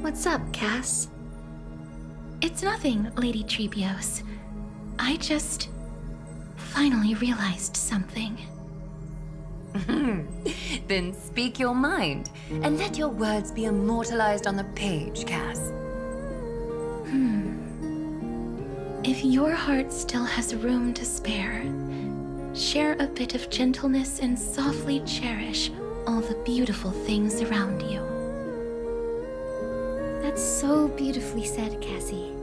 What's up, Cass? It's nothing, Lady Trebios. I just finally realized something. Then speak your mind, and let your words be immortalized on the page, Cass. If your heart still has room to spare, share a bit of gentleness and softly cherish all the beautiful things around you. That's so beautifully said, Cassie.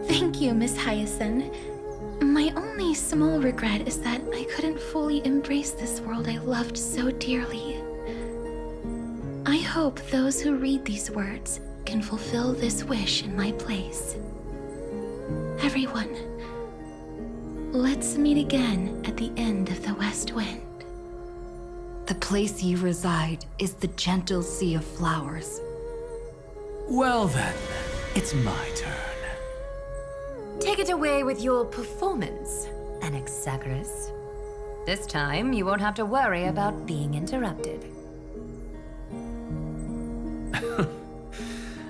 Thank you, Miss Hyacinth. My only small regret is that I couldn't fully embrace this world I loved so dearly. I hope those who read these words can fulfill this wish in my place. Everyone, let's meet again at the end of the West Wind. The place you reside is the gentle sea of flowers. Well then, it's my turn. Take it away with your performance, Anaxagoras. This time, you won't have to worry about being interrupted.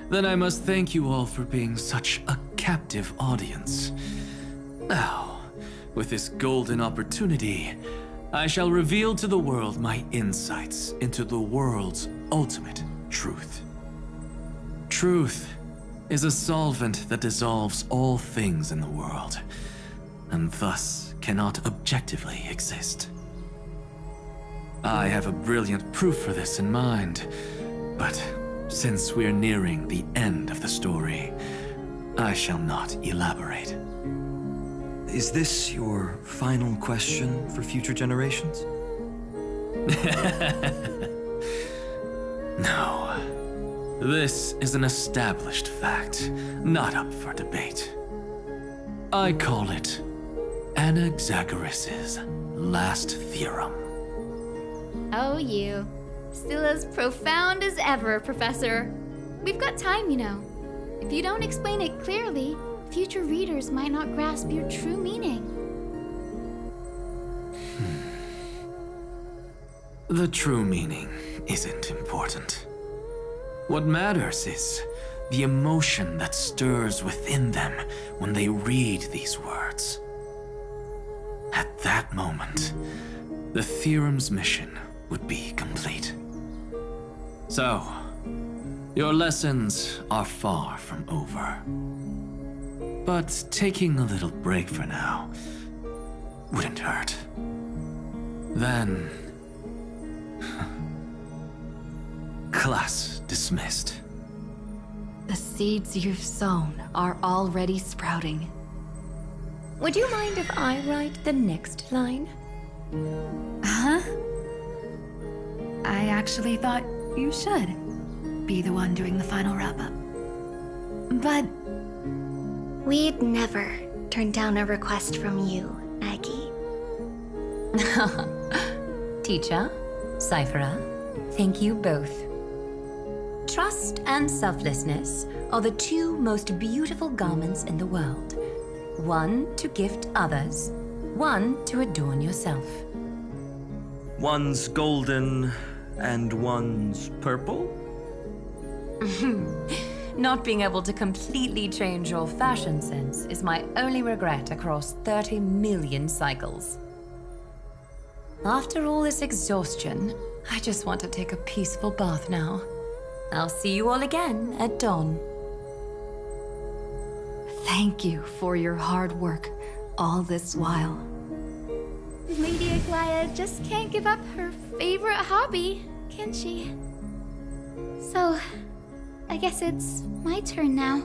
Then I must thank you all for being such a captive audience. Now, with this golden opportunity, I shall reveal to the world my insights into the world's ultimate truth. Truth is a solvent that dissolves all things in the world, and thus cannot objectively exist. I have a brilliant proof for this in mind, but since we're nearing the end of the story, I shall not elaborate. Is this your final question for future generations? No. This is an established fact, not up for debate. I call it Anaxagoras' last theorem. Oh, you. Still as profound as ever, Professor. We've got time, you know. If you don't explain it clearly, future readers might not grasp your true meaning. The true meaning isn't important. What matters is the emotion that stirs within them when they read these words. At that moment, the theorem's mission would be complete. So, your lessons are far from over. But taking a little break for now wouldn't hurt. Then, class dismissed. The seeds you've sown are already sprouting. Would you mind if I write the next line? Huh? I actually thought you should be the one doing the final wrap-up. But We'd never turn down a request from you, Aggie. Teacher, Cyphera, thank you both. Trust and selflessness are the two most beautiful garments in the world. One to gift others, one to adorn yourself. One's golden and one's purple? Not being able to completely change your fashion sense is my only regret across 30 million cycles. After all this exhaustion, I just want to take a peaceful bath now. I'll see you all again at dawn. Thank you for your hard work all this while. Lady Aglaya just can't give up her favorite hobby, can she? So, I guess it's my turn now.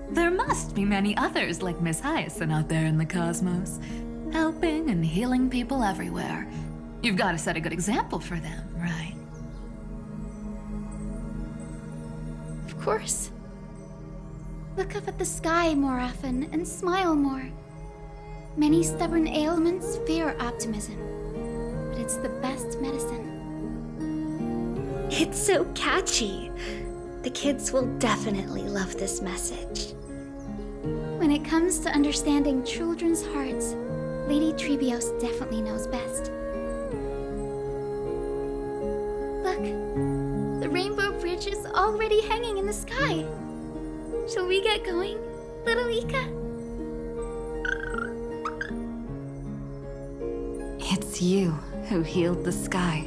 there must be many others like Miss Hyacinth out there in the cosmos, helping and healing people everywhere. You've got to set a good example for them, right? Of course. Look up at the sky more often and smile more. Many stubborn ailments fear optimism, but it's the best medicine. It's so catchy. The kids will definitely love this message. When it comes to understanding children's hearts, Lady Trebios definitely knows best. Look, the Rainbow Bridge is already hanging in the sky. Shall we get going, little Ika? It's you who healed the sky.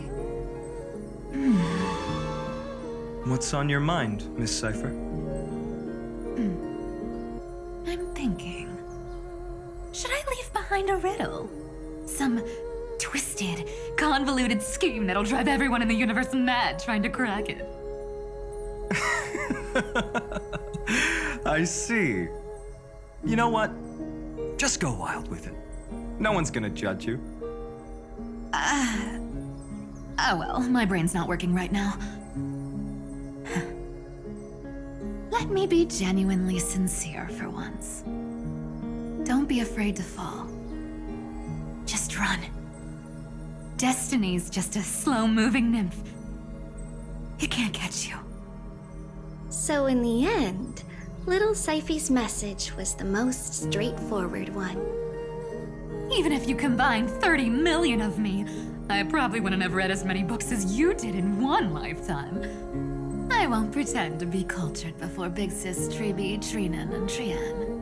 What's on your mind, Miss Cypher? I'm thinking. Should I leave behind a riddle? Some twisted, convoluted scheme that'll drive everyone in the universe mad trying to crack it. I see. You know what? Just go wild with it. No one's gonna judge you. Oh well, my brain's not working right now. Let me be genuinely sincere for once. Don't be afraid to fall. Just run. Destiny's just a slow-moving nymph. It can't catch you. So in the end, little Cypher's message was the most straightforward one. Even if you combined 30 million of me, I probably wouldn't have read as many books as you did in one lifetime. I won't pretend to be cultured before Big Sis Tribi, Trinan, and Trian.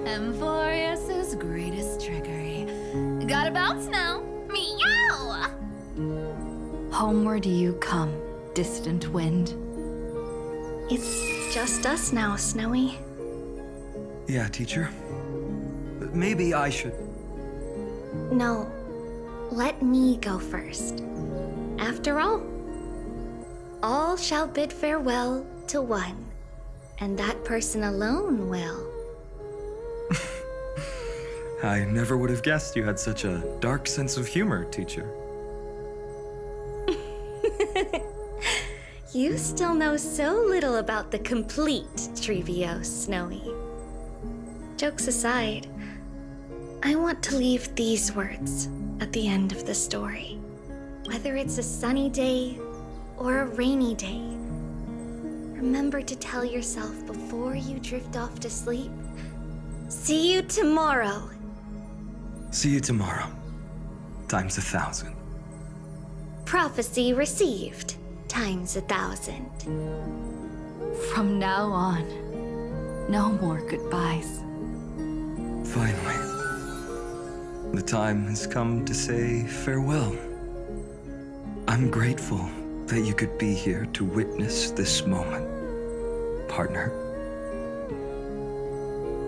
Emphorius's greatest trickery. Gotta bounce now. Meow! Homeward you come, distant wind. It's just us now, Snowy. Yeah, teacher. Maybe I should. No, let me go first. After all shall bid farewell to one, and that person alone will. I never would have guessed you had such a dark sense of humor, teacher. You still know so little about the complete Trivio, Snowy. Jokes aside, I want to leave these words at the end of the story. Whether it's a sunny day or a rainy day, remember to tell yourself before you drift off to sleep, see you tomorrow. See you tomorrow. Times 1,000. Prophecy received, times 1,000. From now on, no more goodbyes. Finally. The time has come to say farewell. I'm grateful that you could be here to witness this moment, partner.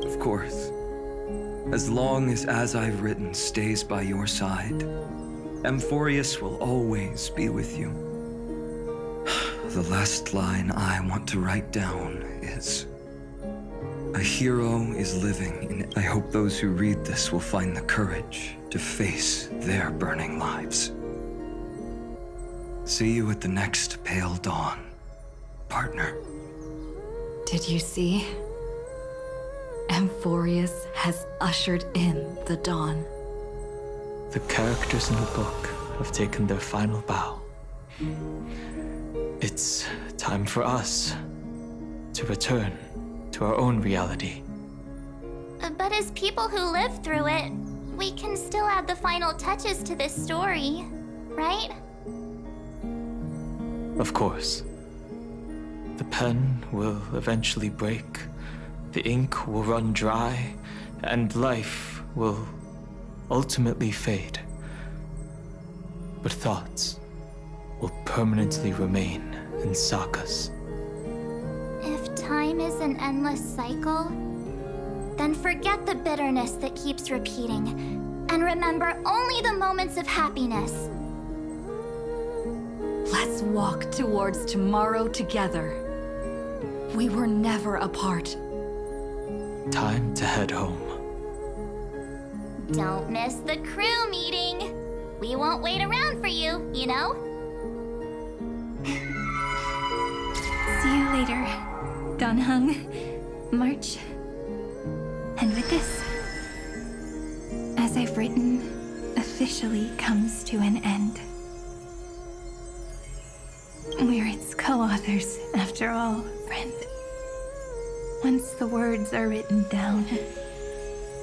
Of course, as long as I've written stays by your side, Emphorius will always be with you. The last line I want to write down is, a hero is living, and I hope those who read this will find the courage to face their burning lives. See you at the next pale dawn, partner. Did you see? Emphorius has ushered in the dawn. The characters in the book have taken their final bow. It's time for us to return to our own reality. But as people who lived through it, we can still add the final touches to this story, right? Of course. The pen will eventually break, the ink will run dry, and life will ultimately fade. But thoughts will permanently remain in sagas. If time is an endless cycle, then forget the bitterness that keeps repeating, and remember only the moments of happiness. Let's walk towards tomorrow together. We were never apart. Time to head home. Don't miss the crew meeting. We won't wait around for you, you know? See you later, Donhung, March. And with this, as I've written, officially comes to an end. We're its co-authors, after all, friend. Once the words are written down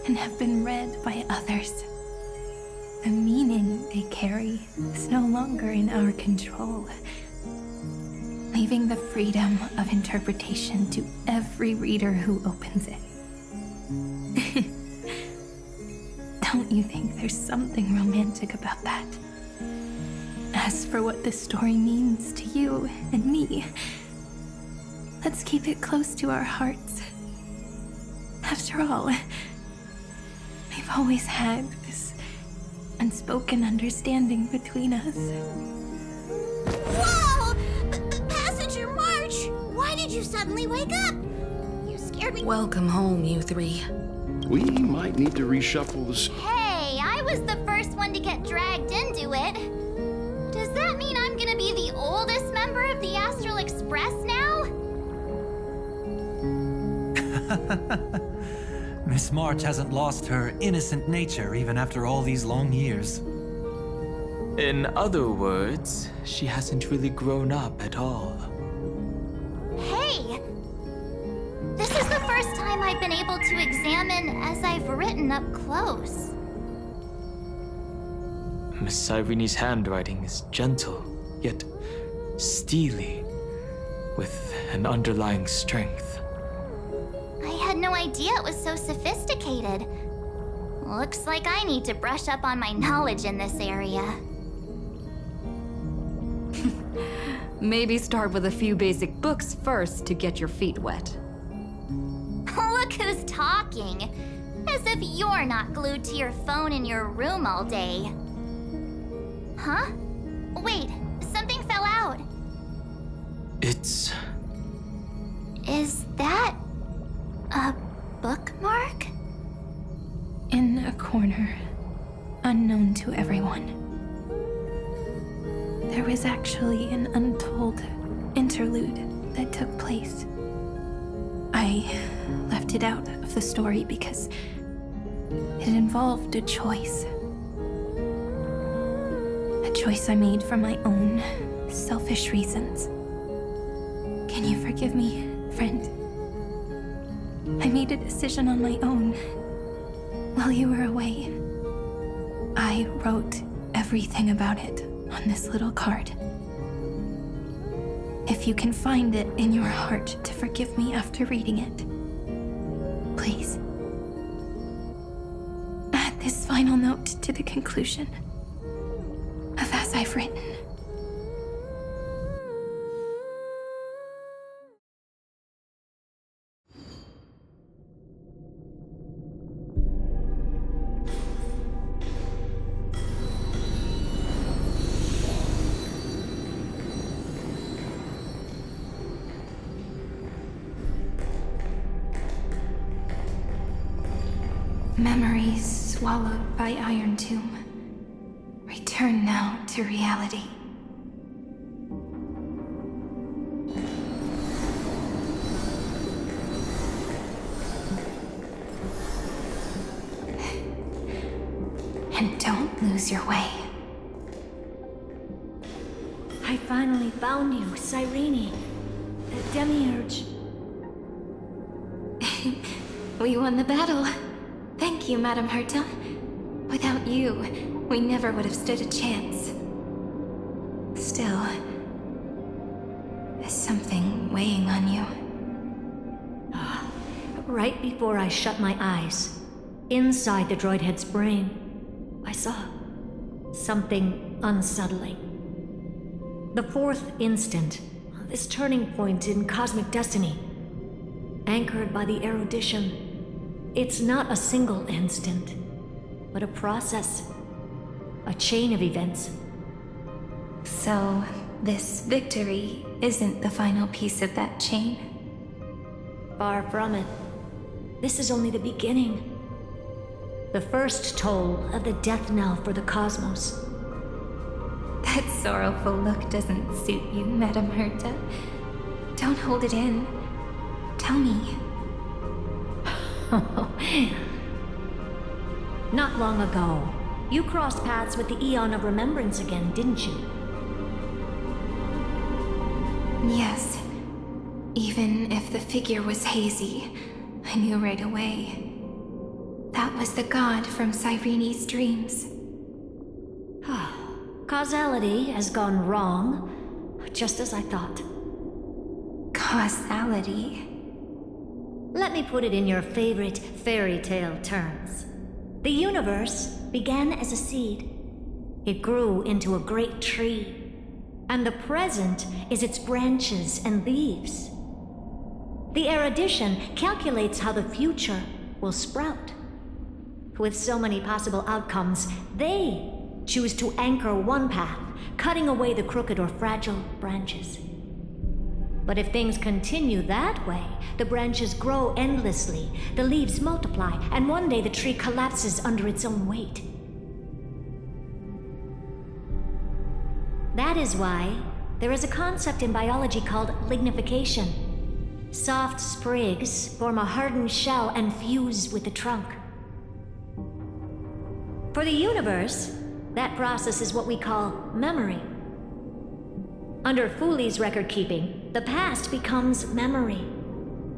and have been read by others, The meaning they carry is no longer in our control, leaving the freedom of interpretation to every reader who opens it. Don't you think there's something romantic about that? As for what this story means to you and me, let's keep it close to our hearts. After all, we've always had this unspoken understanding between us. Whoa! Passenger March! Why did you suddenly wake up? You scared me. Welcome home, you three. We might need to reshuffle this. Hey, I was the first one to get dragged into it. Does that mean I'm gonna be the oldest member of the Astral Express now? Miss March hasn't lost her innocent nature even after all these long years. In other words, she hasn't really grown up at all. Hey! This is the first time I've been able to examine as I've written up close. Miss Irene's handwriting is gentle, yet steely, with an underlying strength. I had no idea it was so sophisticated. Looks like I need to brush up on my knowledge in this area. Maybe start with a few basic books first to get your feet wet. Look who's talking. As if you're not glued to your phone in your room all day. Huh? Wait, something fell out. It's... Is that a bookmark? In a corner, unknown to everyone, there was actually an untold interlude that took place. I left it out of the story because it involved a choice. A choice I made for my own selfish reasons. Can you forgive me, friend? I made a decision on my own while you were away. I wrote everything about it on this little card. If you can find it in your heart to forgive me after reading it, please. Add this final note to the conclusion of As I've Written. Memories swallowed by Iron Tomb. Return now to reality. And don't lose your way. I finally found you, Cyrene. The Demiurge. We won the battle. Thank you, Madame Herta. Without you, we never would have stood a chance. Still, there's something weighing on you. Right before I shut my eyes, inside the droid head's brain, I saw something unsettling. The fourth instant, this turning point in cosmic destiny, anchored by the erudition. It's not a single instant, but a process, a chain of events. So, this victory isn't the final piece of that chain? Far from it. This is only the beginning. The first toll of the death knell for the cosmos. That sorrowful look doesn't suit you, Madame Herta. Don't hold it in. Tell me. Not long ago, you crossed paths with the Eon of Remembrance again, didn't you? Yes. Even if the figure was hazy, I knew right away. That was the god from Cyrene's dreams. Causality has gone wrong, just as I thought. Causality. Let me put it in your favorite fairy tale terms. The universe began as a seed. It grew into a great tree, and the present is its branches and leaves. The erudition calculates how the future will sprout. With so many possible outcomes, they choose to anchor one path, cutting away the crooked or fragile branches. But if things continue that way, the branches grow endlessly, the leaves multiply, and one day the tree collapses under its own weight. That is why there is a concept in biology called lignification. Soft sprigs form a hardened shell and fuse with the trunk. For the universe, that process is what we call memory. Under Fooley's record keeping, the past becomes memory.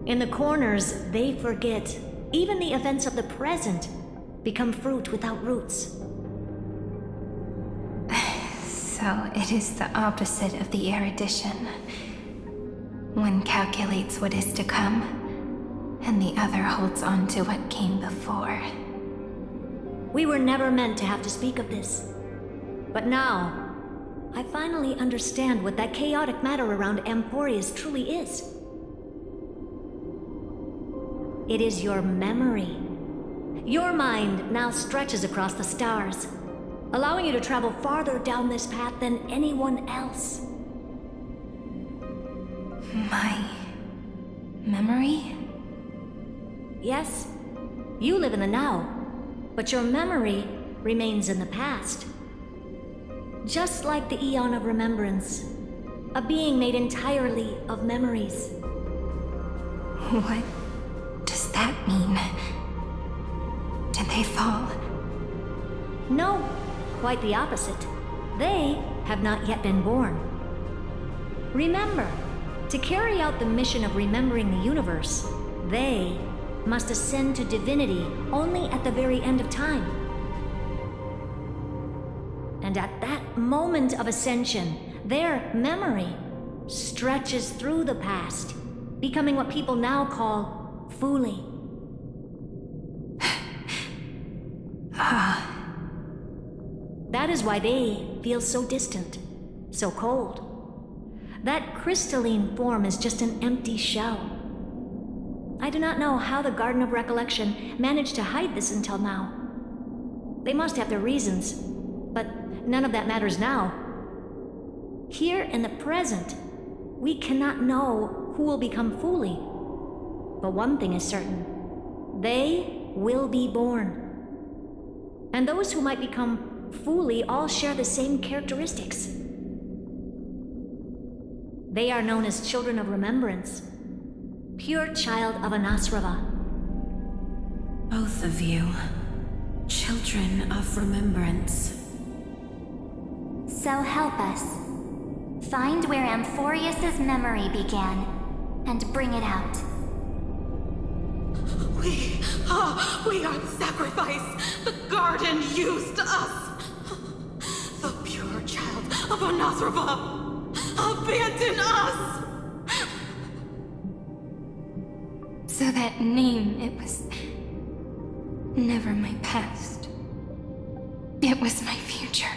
In the corners, they forget. Even the events of the present become fruit without roots. So it is the opposite of the erudition. One calculates what is to come, and the other holds on to what came before. We were never meant to have to speak of this. But now, I finally understand what that chaotic matter around Emporius truly is. It is your memory. Your mind now stretches across the stars, allowing you to travel farther down this path than anyone else. My memory? Yes, you live in the now, but your memory remains in the past. Just like the Eon of Remembrance, a being made entirely of memories. What does that mean? Did they fall? No, quite the opposite. They have not yet been born. Remember, to carry out the mission of remembering the universe, they must ascend to divinity only at the very end of time. And at that moment of ascension, their memory stretches through the past, becoming what people now call Fooley. That is why they feel so distant, so cold. That crystalline form is just an empty shell. I do not know how the Garden of Recollection managed to hide this until now. They must have their reasons, but none of that matters now. Here in the present, we cannot know who will become Fooley. But one thing is certain. They will be born. And those who might become Fooley all share the same characteristics. They are known as Children of Remembrance. Pure child of Anasrava. Both of you. Children of Remembrance. So help us. Find where Amphorius's memory began, and bring it out. We are the sacrifice. The garden used us. The pure child of Anasrava. Abandon us! So that name, it was never my past. It was my future.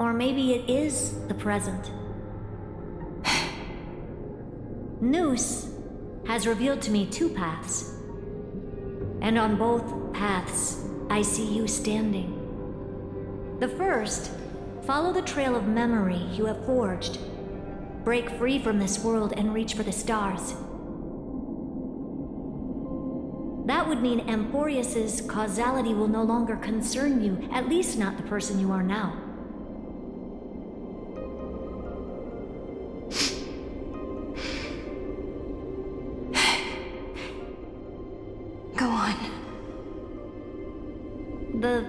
Or maybe it is the present. Noose has revealed to me two paths. And on both paths, I see you standing. The first, follow the trail of memory you have forged. Break free from this world and reach for the stars. That would mean Amphorius's causality will no longer concern you, at least not the person you are now. Go on. The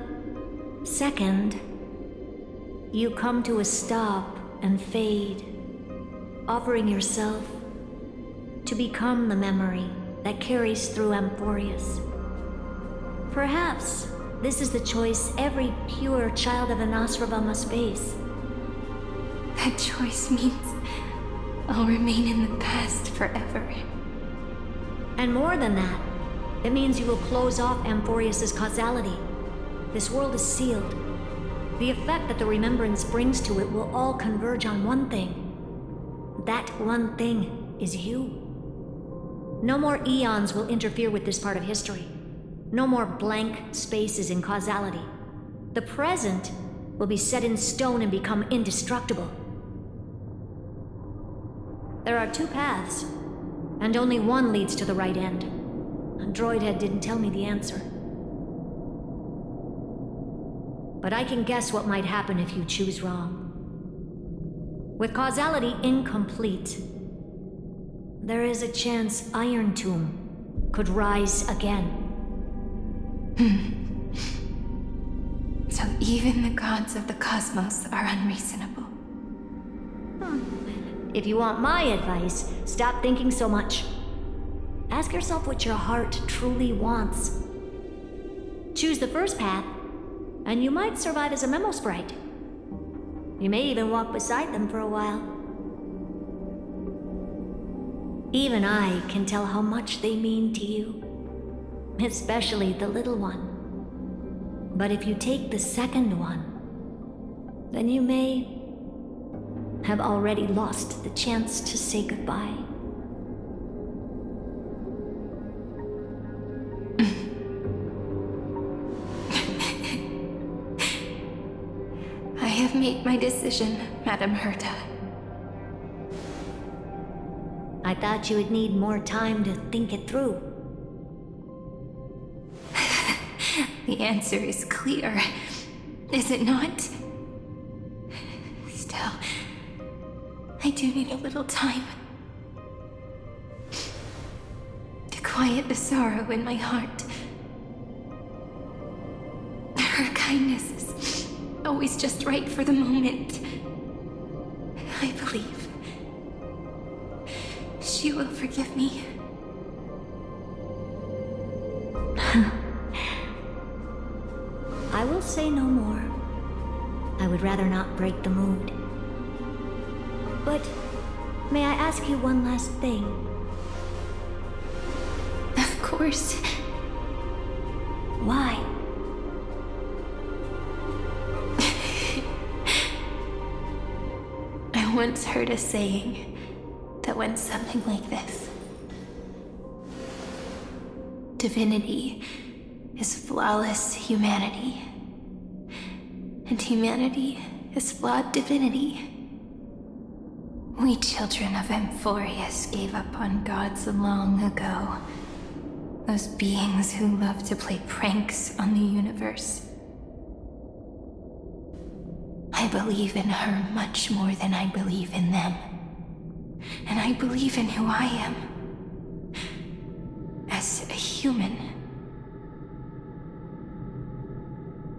second, you come to a stop and fade, offering yourself to become the memory that carries through Amphorius. Perhaps This is the choice every pure child of Anasrava must face. That choice means I'll remain in the past forever. And more than that, it means you will close off Amphorius's causality. This world is sealed. The effect that the remembrance brings to it will all converge on one thing. That one thing is you. No more eons will interfere with this part of history. No more blank spaces in causality. The present will be set in stone and become indestructible. There are two paths, and only one leads to the right end. Droidhead didn't tell me the answer. But I can guess what might happen if you choose wrong. With causality incomplete, there is a chance Iron Tomb could rise again. So even the gods of the cosmos are unreasonable. If you want my advice, stop thinking so much. Ask yourself what your heart truly wants. Choose the first path, and you might survive as a memo sprite. You may even walk beside them for a while. Even I can tell how much they mean to you, especially the little one. But if you take the second one, then you may have already lost the chance to say goodbye. I have made my decision, Madame Herta. I thought you would need more time to think it through. The answer is clear, is it not? Still, I do need a little time to quiet the sorrow in my heart. Her kindness is always just right for the moment. I believe she will forgive me. I will say no more. I would rather not break the mood. But may I ask you one last thing? Of course. Why? I once heard a saying that went something like this. Divinity is flawless humanity, and humanity is flawed divinity. We children of Amphorius gave up on gods long ago. Those beings who love to play pranks on the universe. I believe in her much more than I believe in them. And I believe in who I am. As a human.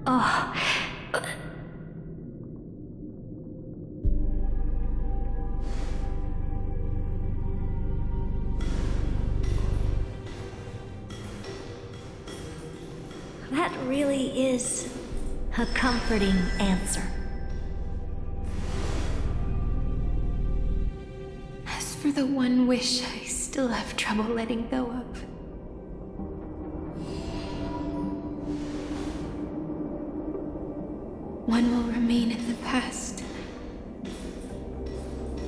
Oh. That really is a comforting answer. As for the one wish I still have trouble letting go of. One will remain in the past.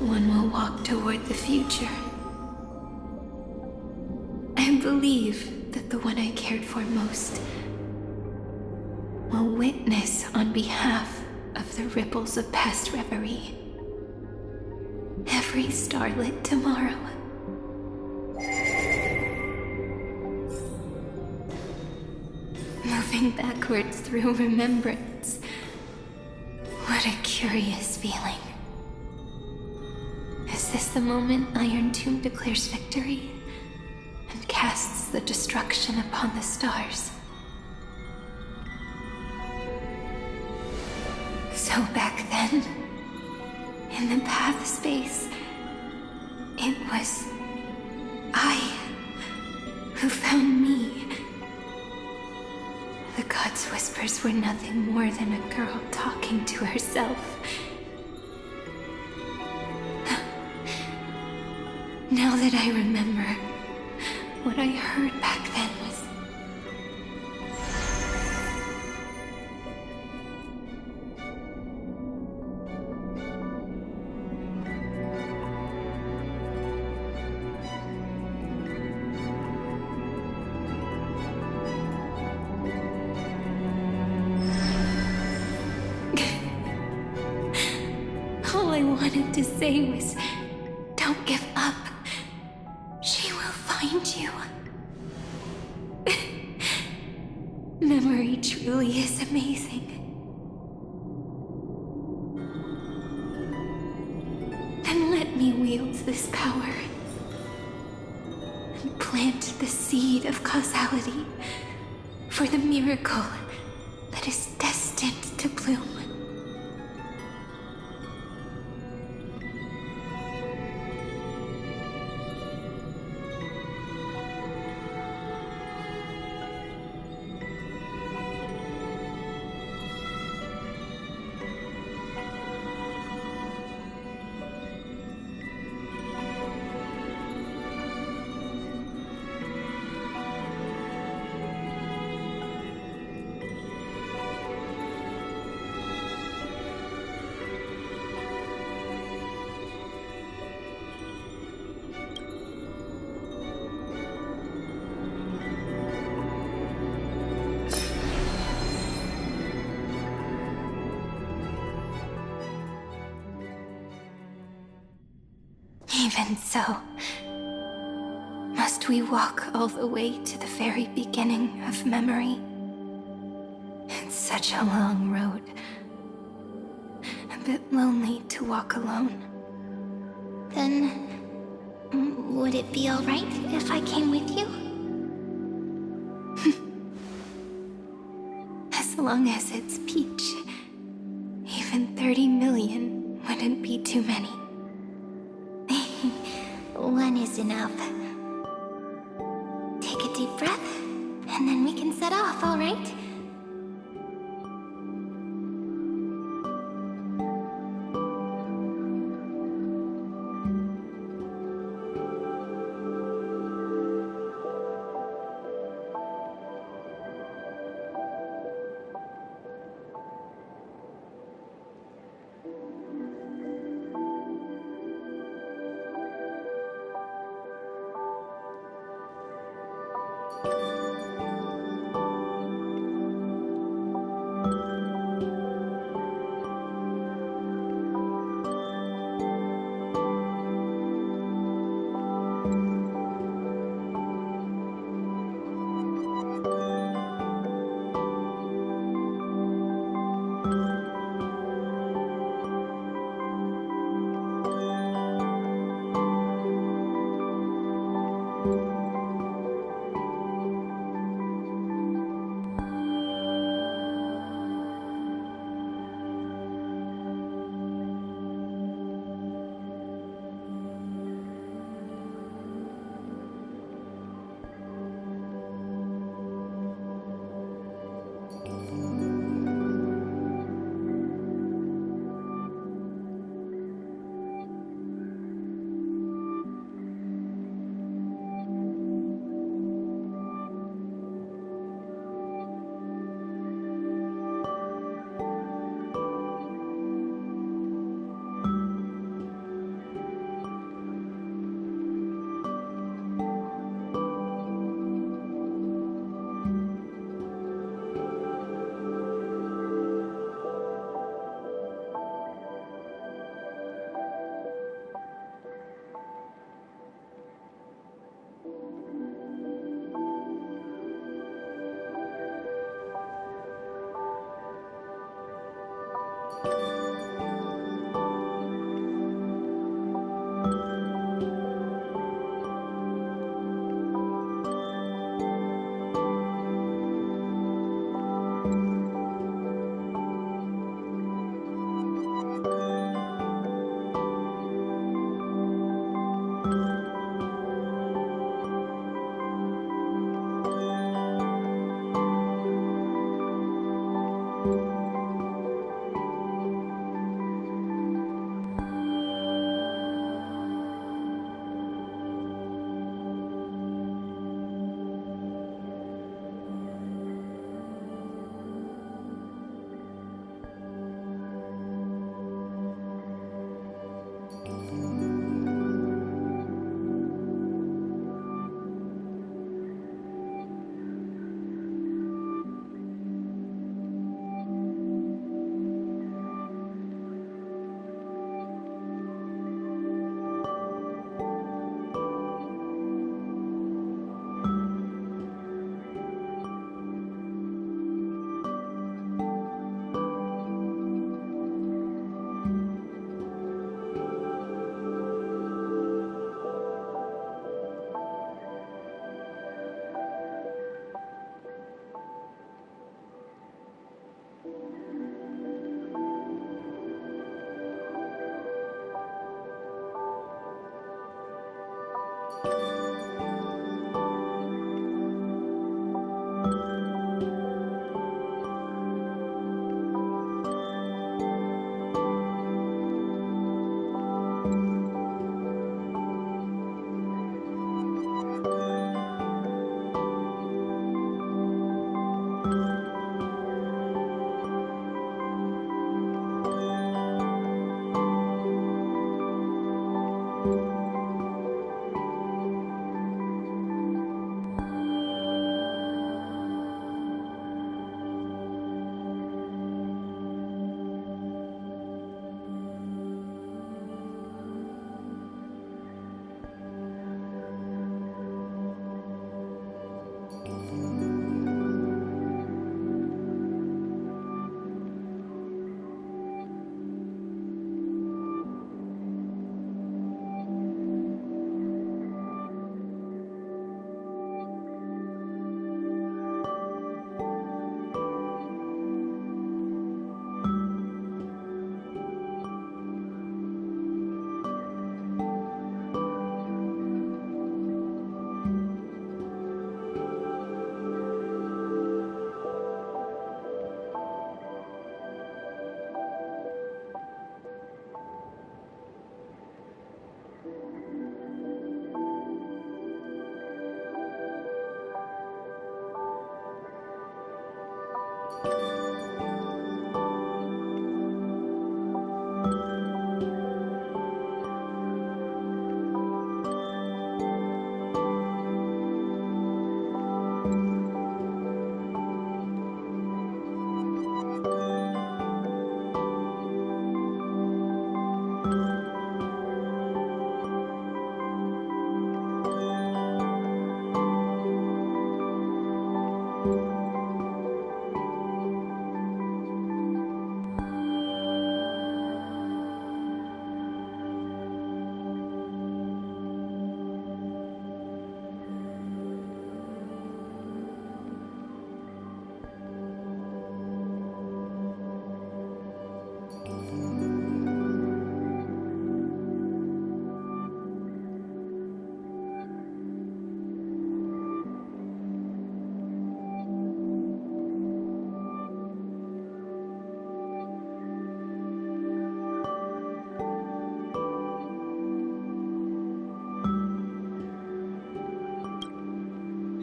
One will walk toward the future. I believe that the one I cared for most will witness on behalf of the ripples of past reverie. Every starlit tomorrow. Moving backwards through remembrance. What a curious feeling. Is this the moment Iron Tomb declares victory and casts the destruction upon the stars? So back then, in the path space, it was I who found me. The gods God's whispers were nothing more than a girl talking to herself. Now that I remember, what I heard back then was... All I wanted to say was, don't give up. She will find you. Memory truly is amazing. Then let me wield this power and plant the seed of causality for the miracle that is destined to bloom. Even so, must we walk all the way to the very beginning of memory? It's such a long road. A bit lonely to walk alone. Then, would it be alright if I came with you? As long as it's Peach, even 30 million wouldn't be too many. One is enough. Take a deep breath, and then we can set off, alright?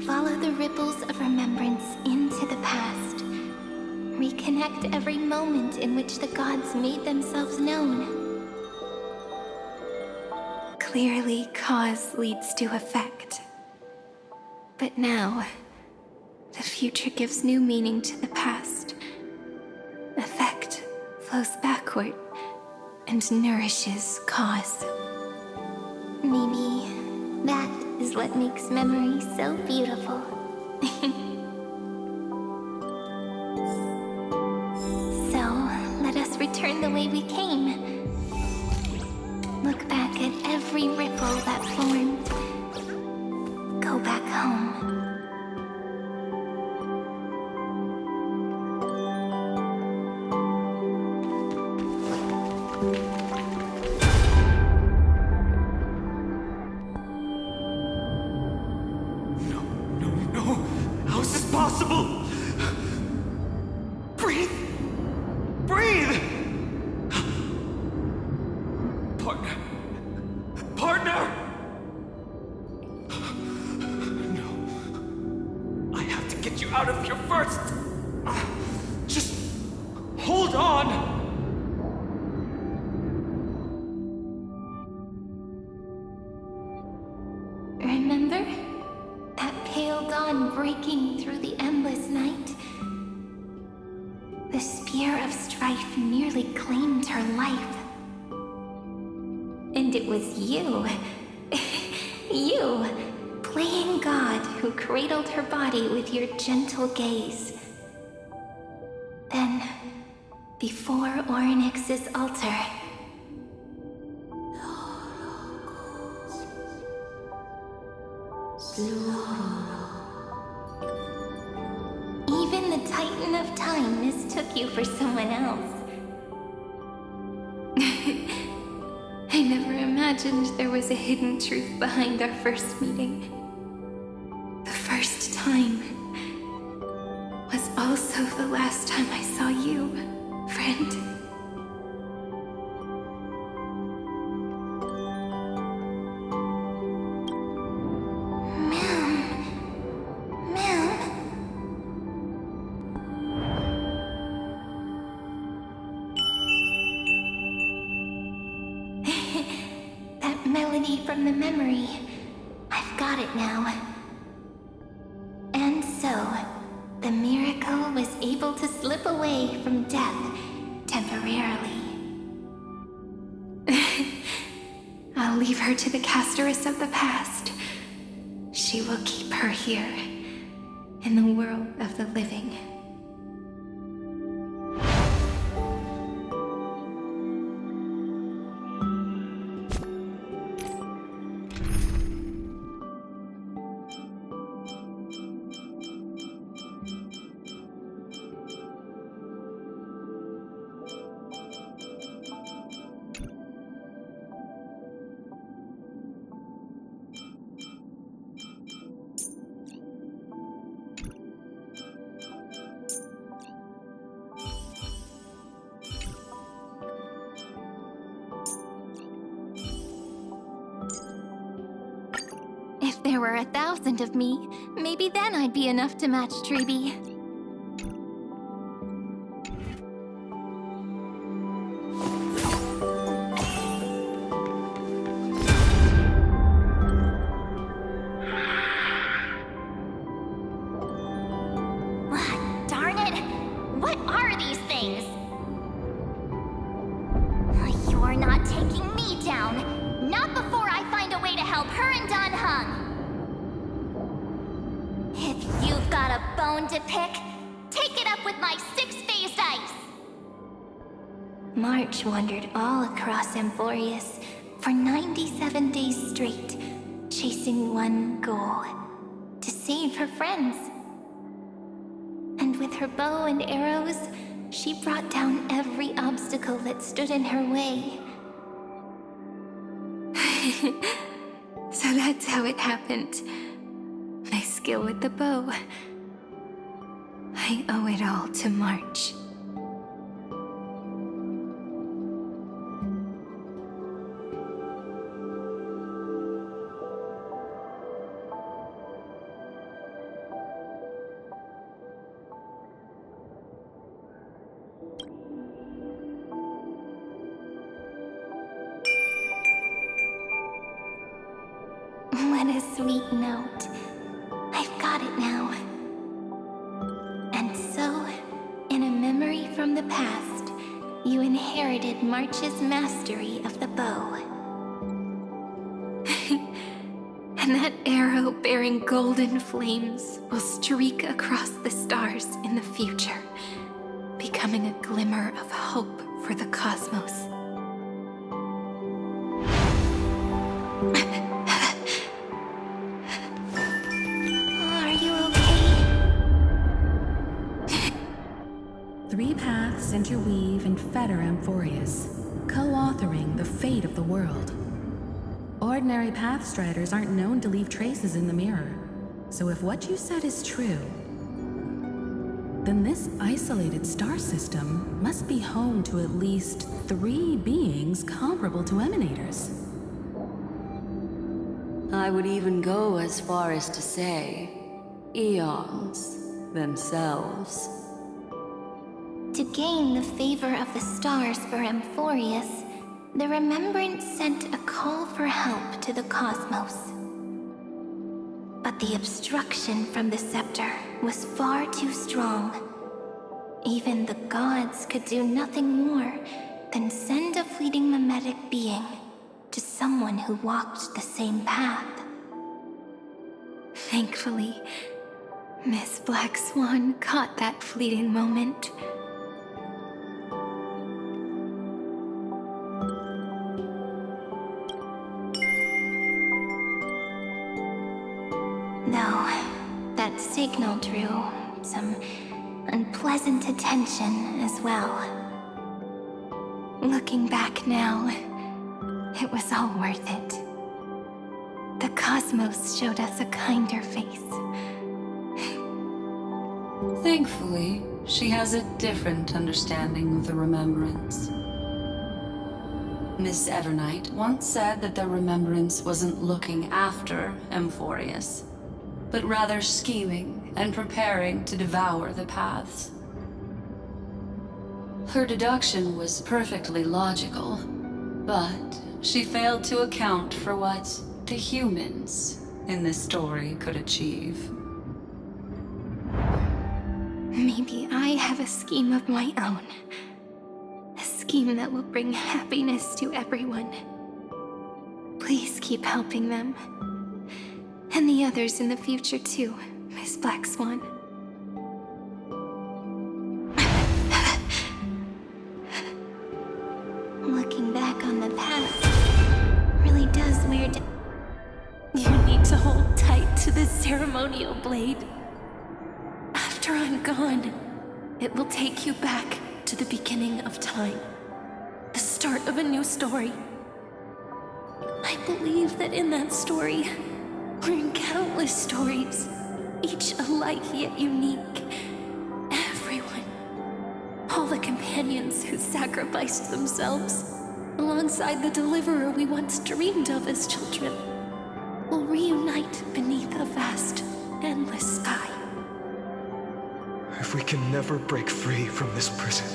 Follow the ripples of remembrance into the past. Reconnect every moment in which the gods made themselves known. Clearly, cause leads to effect. But now, the future gives new meaning to the past. Effect flows backward and nourishes cause. Maybe that is what makes memory so beautiful. So, let us return the way we came. Look back at every ripple that formed. Go back home. How is this possible? Breathe! Breathe! Partner! Partner! No. I have to get you out of here first! Just hold on! Remember? That pale dawn breaking through the endless night? The spear of strife nearly claimed her life. And it was you, you, playing God, who cradled her body with your gentle gaze. Then, before Orynyx's altar, even the Titan of Time mistook you for someone else. I never imagined there was a hidden truth behind our first meeting. The first time was also the last time I saw you, friend. That melody from the memory. I've got it now. And so, the miracle was able to slip away from death temporarily. I'll leave her to the casteress of the past. She will keep her here, in the world of the living. If there were 1,000 of me, maybe then I'd be enough to match Treeby. Darn it! What are these things? You're not taking me down. Not before I find a way to help her and Don Hung. If you've got a bone to pick, take it up with my six-phased ice. March wandered all across Amphorius for 97 days straight, chasing one goal: to save her friends. And with her bow and arrows, she brought down every obstacle that stood in her way. So that's how it happened. My skill with the bow. I owe it all to March. What a sweet note. I've got it now. And so, in a memory from the past, you inherited March's mastery of the bow. And that arrow bearing golden flames will streak across the stars in the future, becoming a glimmer of hope for the cosmos. Are you okay? 3 paths interweave and fetter Amphorius, co-authoring the fate of the world. Ordinary pathstriders aren't known to leave traces in the mirror, so if what you said is true, then this isolated star system must be home to at least 3 beings comparable to emanators. I would even go as far as to say, eons themselves. To gain the favor of the stars for Amphorius, the Remembrance sent a call for help to the cosmos. But the obstruction from the scepter was far too strong. Even the gods could do nothing more than send a fleeting mimetic being to someone who walked the same path. Thankfully, Miss Black Swan caught that fleeting moment. Though that signal drew some unpleasant attention as well. Looking back now, It was all worth it. The cosmos showed us a kinder face. Thankfully, she has a different understanding of the Remembrance. Miss Evernight once said that the Remembrance wasn't looking after Emphorius, but rather scheming and preparing to devour the paths. Her deduction was perfectly logical, but she failed to account for what the humans in this story could achieve. Maybe I have a scheme of my own. A scheme that will bring happiness to everyone. Please keep helping them. And the others in the future too, Miss Black Swan. Looking back on the past really does wear down. You need to hold tight to this ceremonial blade. After I'm gone, it will take you back to the beginning of time. The start of a new story. I believe that in that story, or in countless stories, each alike yet unique, everyone, all the companions who sacrificed themselves, alongside the deliverer we once dreamed of as children, will reunite beneath a vast, endless sky. If we can never break free from this prison,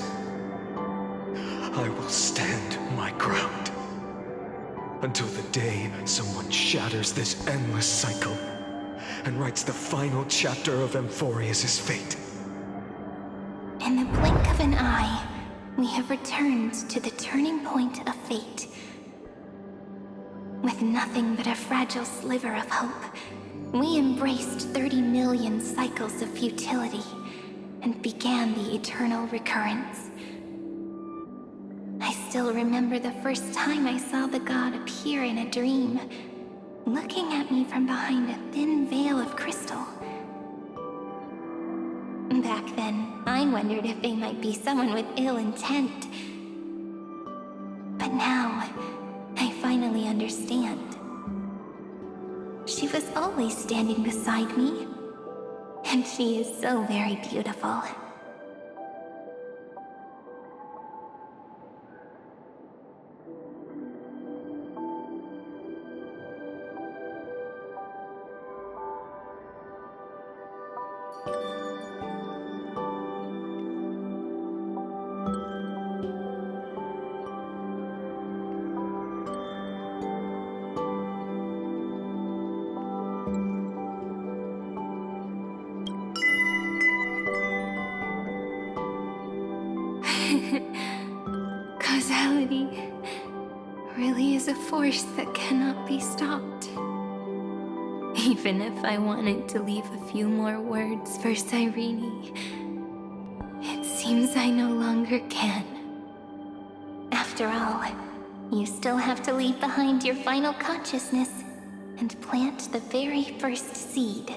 I will stand my ground. Until the day someone shatters this endless cycle and writes the final chapter of Emphorius' fate. In the blink of an eye, we have returned to the turning point of fate. With nothing but a fragile sliver of hope, we embraced 30 million cycles of futility and began the eternal recurrence. I still remember the first time I saw the god appear in a dream, looking at me from behind a thin veil of crystal. Back then, I wondered if they might be someone with ill intent. But now, I finally understand. She was always standing beside me, and she is so very beautiful. Causality really is a force that cannot be stopped. Even if I wanted to leave a few more words for Cyrene, it seems I no longer can. After all, you still have to leave behind your final consciousness and plant the very first seed.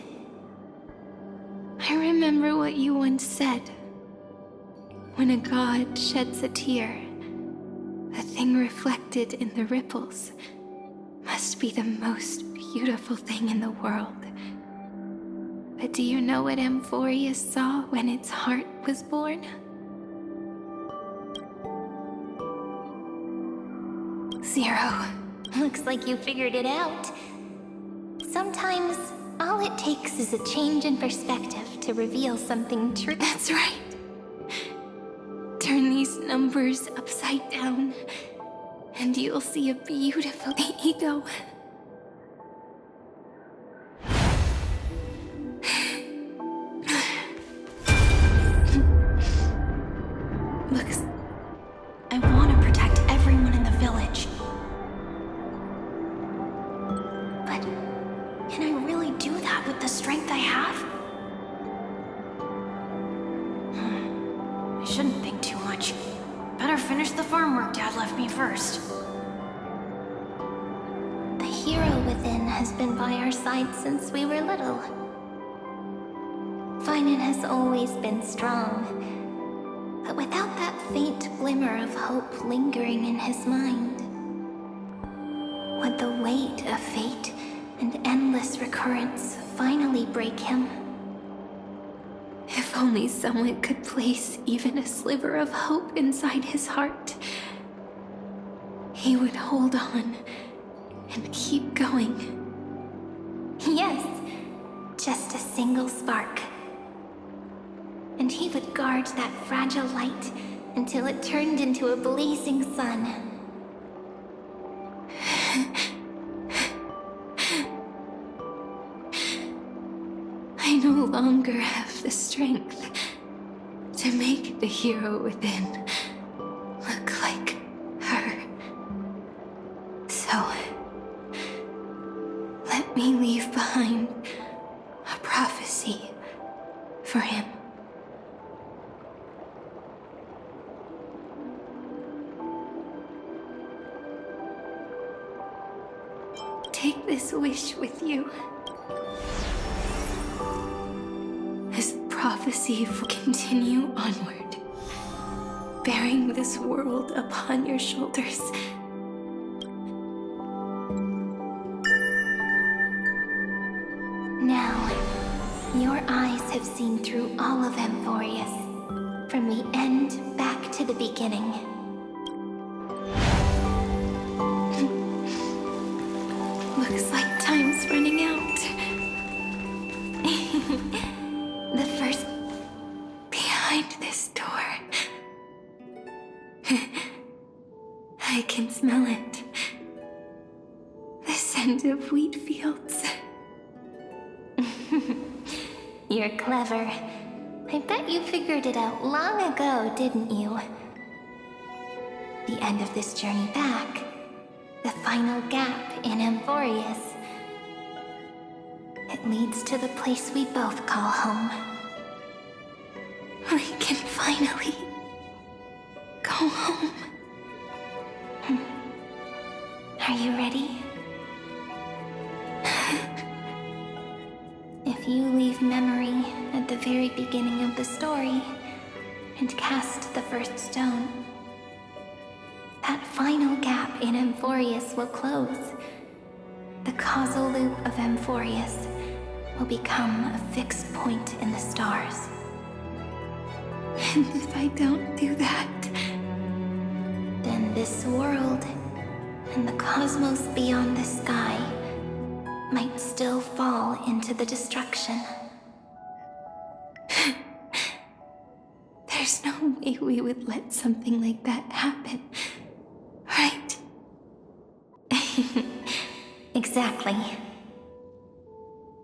I remember what you once said. When a god sheds a tear, the thing reflected in the ripples must be the most beautiful thing in the world. But do you know what Emphorius saw when its heart was born? Zero. Looks like you figured it out. Sometimes, all it takes is a change in perspective to reveal something true. That's right. Turn these numbers upside down, and you'll see a beautiful ego. Look, I want to protect everyone in the village. But can I really do that with the strength I have? I shouldn't think too much. Better finish the farm work Dad left me first. The hero within has been by our side since we were little. Finan has always been strong, but without that faint glimmer of hope lingering in his mind, Would the weight of fate and endless recurrence finally break him? If only someone could place even a sliver of hope inside his heart, he would hold on and keep going. Yes, just a single spark. And he would guard that fragile light until it turned into a blazing sun. I no longer have the strength to make the hero within look like her. So, let me leave behind a prophecy for him. Take this wish with you. This prophecy will continue onward, bearing this world upon your shoulders. Now, your eyes have seen through all of Amphorius, from the end back to the beginning. Looks like time's running out. The first behind this door. I can smell it. The scent of wheat fields. You're clever. I bet you figured it out long ago, didn't you? The end of this journey back. The final gap in Amphorius. It leads to the place we both call home. We can finally go home. Are you ready? If you leave memory at the very beginning of the story and cast the first stone, that final gap in Amphorius will close. The causal loop of Amphorius will become a fixed point in the stars. And if I don't do that, then this world and the cosmos beyond the sky might still fall into the destruction. There's no way we would let something like that happen, right? Exactly.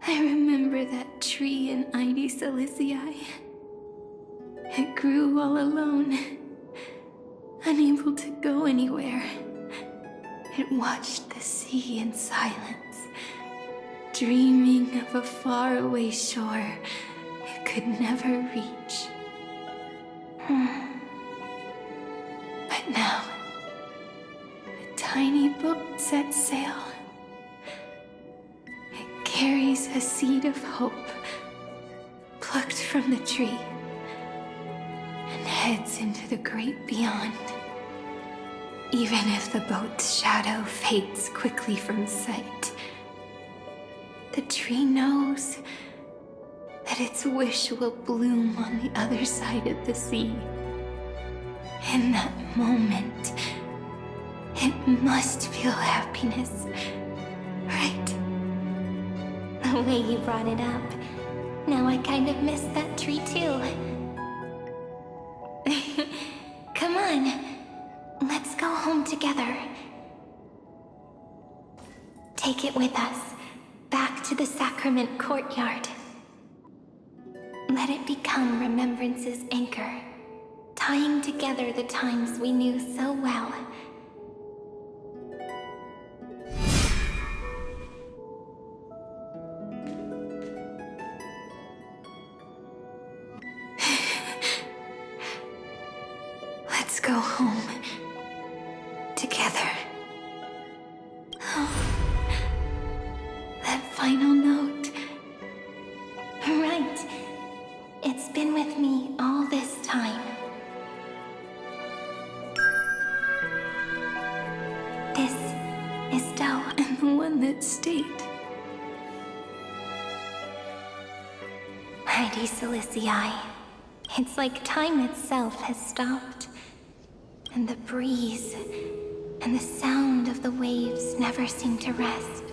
I remember that tree in Ide Silicii. It grew all alone, unable to go anywhere. It watched the sea in silence, dreaming of a faraway shore it could never reach. But now, a tiny boat sets sail. It carries a seed of hope, plucked from the tree, and heads into the great beyond. Even if the boat's shadow fades quickly from sight, the tree knows that its wish will bloom on the other side of the sea. In that moment, it must feel happiness, right? The way you brought it up, now I kind of miss that tree too. Come on, let's go home together. Take it with us, back to the sacrament courtyard. Let it become remembrance's anchor, tying together the times we knew so well. Let's go home together. Oh, that final note. Right. It's been with me all this time. This Estelle, and the one that stayed. Mighty Silicii. It's like time itself has stopped. And the breeze and the sound of the waves never seem to rest.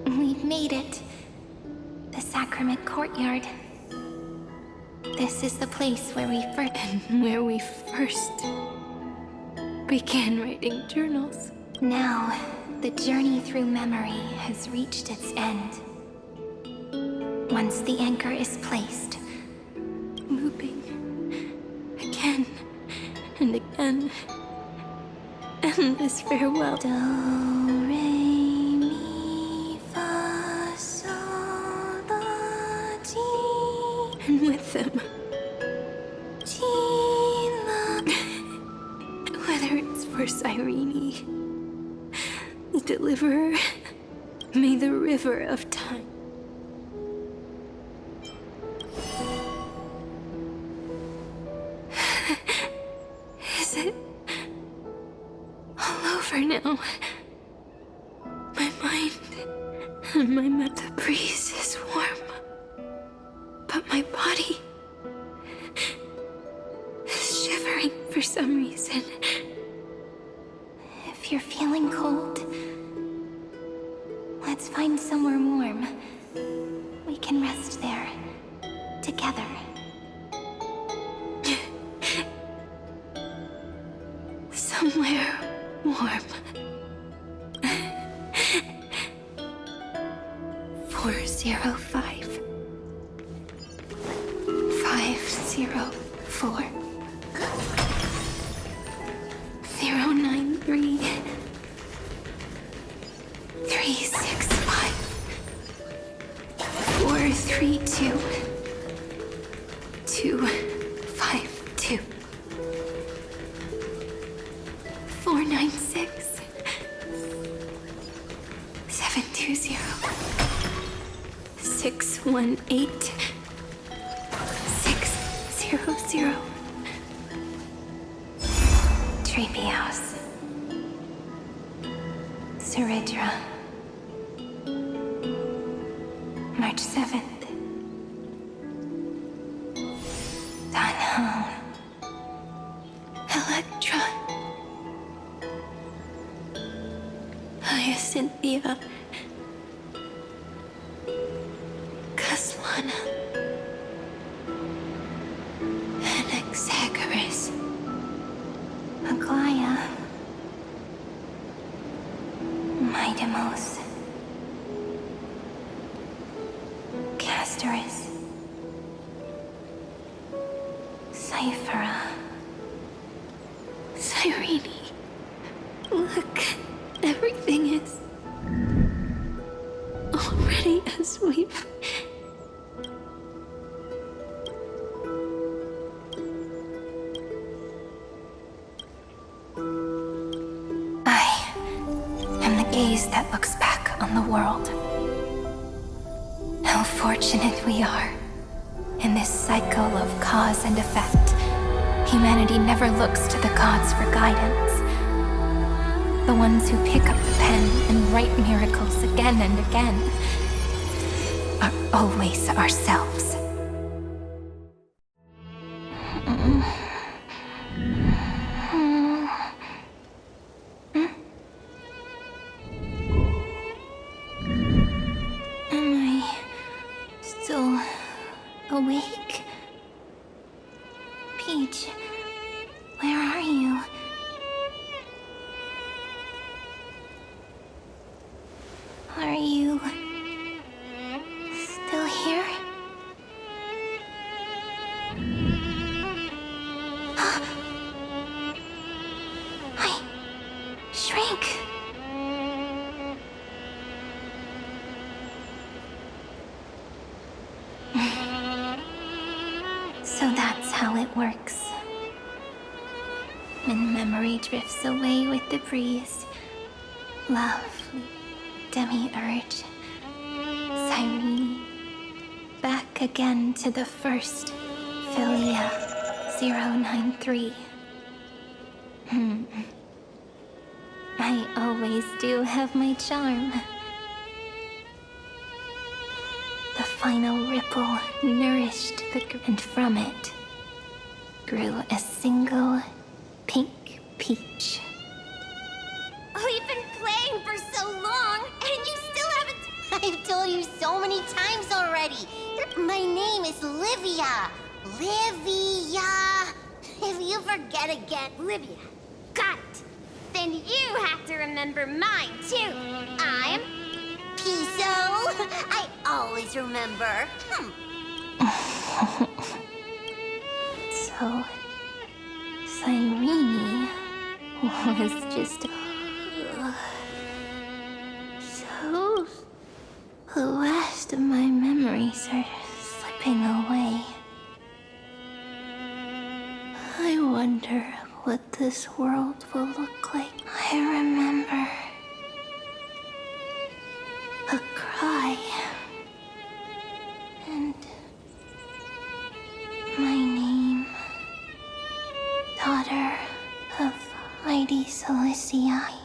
We've made it. The Sacrament Courtyard. This is the place where we first began writing journals. Now, the journey through memory has reached its end. Once the anchor is placed, Looping. Again. And again. Endless farewell. Do, re, mi, fa, sol, la, ti. And with them, whether it's for Cyrene, the deliverer, may the river of time. Is it all over now? My mind and the breeze is warm, but my body is shivering for some reason. If you're feeling cold, let's find somewhere warm. We can rest there, together. Somewhere warm. 405 504 093 365 432 252 496 720 618 600 Treehouse Suridra March 7th Dunhound Electra Hyacinthia Caslana Anaxagoras Aglaya. Midemos. Castorus. Cyphera. Cyrene, look, everything is already as we've... I am the gaze that looks back on the world. How fortunate we are. In this cycle of cause and effect, humanity never looks to the gods for guidance. The ones who pick up the pen and write miracles again and again are always ourselves. Am I still awake? Peach, where are you? Are you still here? I shrank. So that's how it works. When memory drifts away with the breeze, love, demiurge, Cyrene, back again to the first Philia 093. always do have my charm. The final ripple nourished and from it grew a single pink peach. We've been playing for so long, and you still haven't... I've told you so many times already. My name is Livia. Livia. If you forget again... Livia. Got it. Then you have to remember mine, too. I'm... Piso. I always remember. So, Cyrene was just... So... The last of my memories are slipping away. I wonder what this world will look like. I remember... a cry. And... my name... Daughter of Mighty Celestii.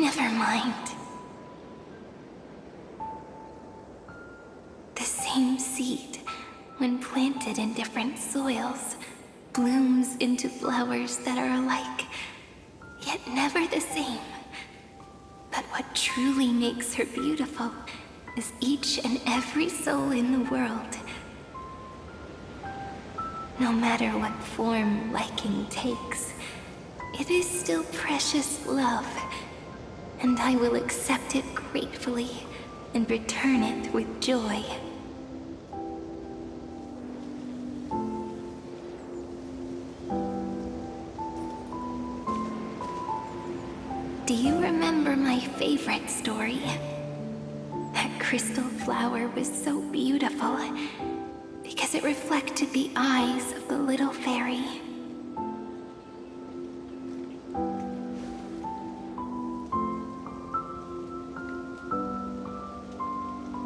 Never mind. The same seed, when planted in different soils, blooms into flowers that are alike, yet never the same. But what truly makes her beautiful is each and every soul in the world. No matter what form liking takes, it is still precious love, and I will accept it gratefully and return it with joy. Do you remember my favorite story? That crystal flower was so beautiful because it reflected the eyes of the little fairy.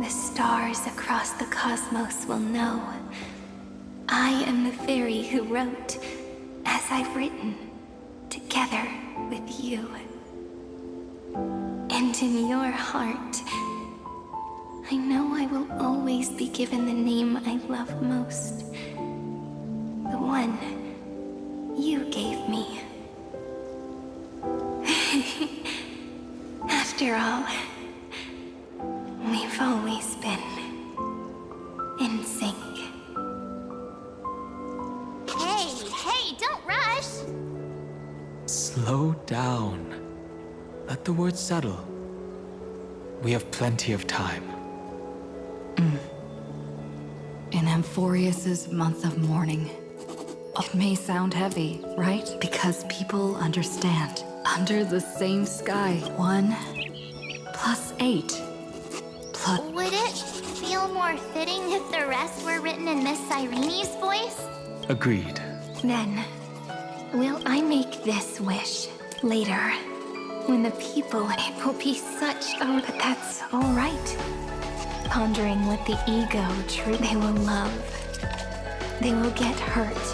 The stars across the cosmos will know I am the fairy who wrote, as I've written, together with you. And in your heart, I know I will always be given the name I love most. The one you gave me. After all, we've always been in sync. Hey, don't rush! Slow down. Let the words settle. We have plenty of time. In Amphorius's month of mourning. It may sound heavy, right? Because people understand. Under the same sky, 1 + 8 + Would it feel more fitting if the rest were written in Miss Cyrene's voice? Agreed. Then, will I make this wish later? When the people, it will be such, but that's all right. Pondering what the ego they will love. They will get hurt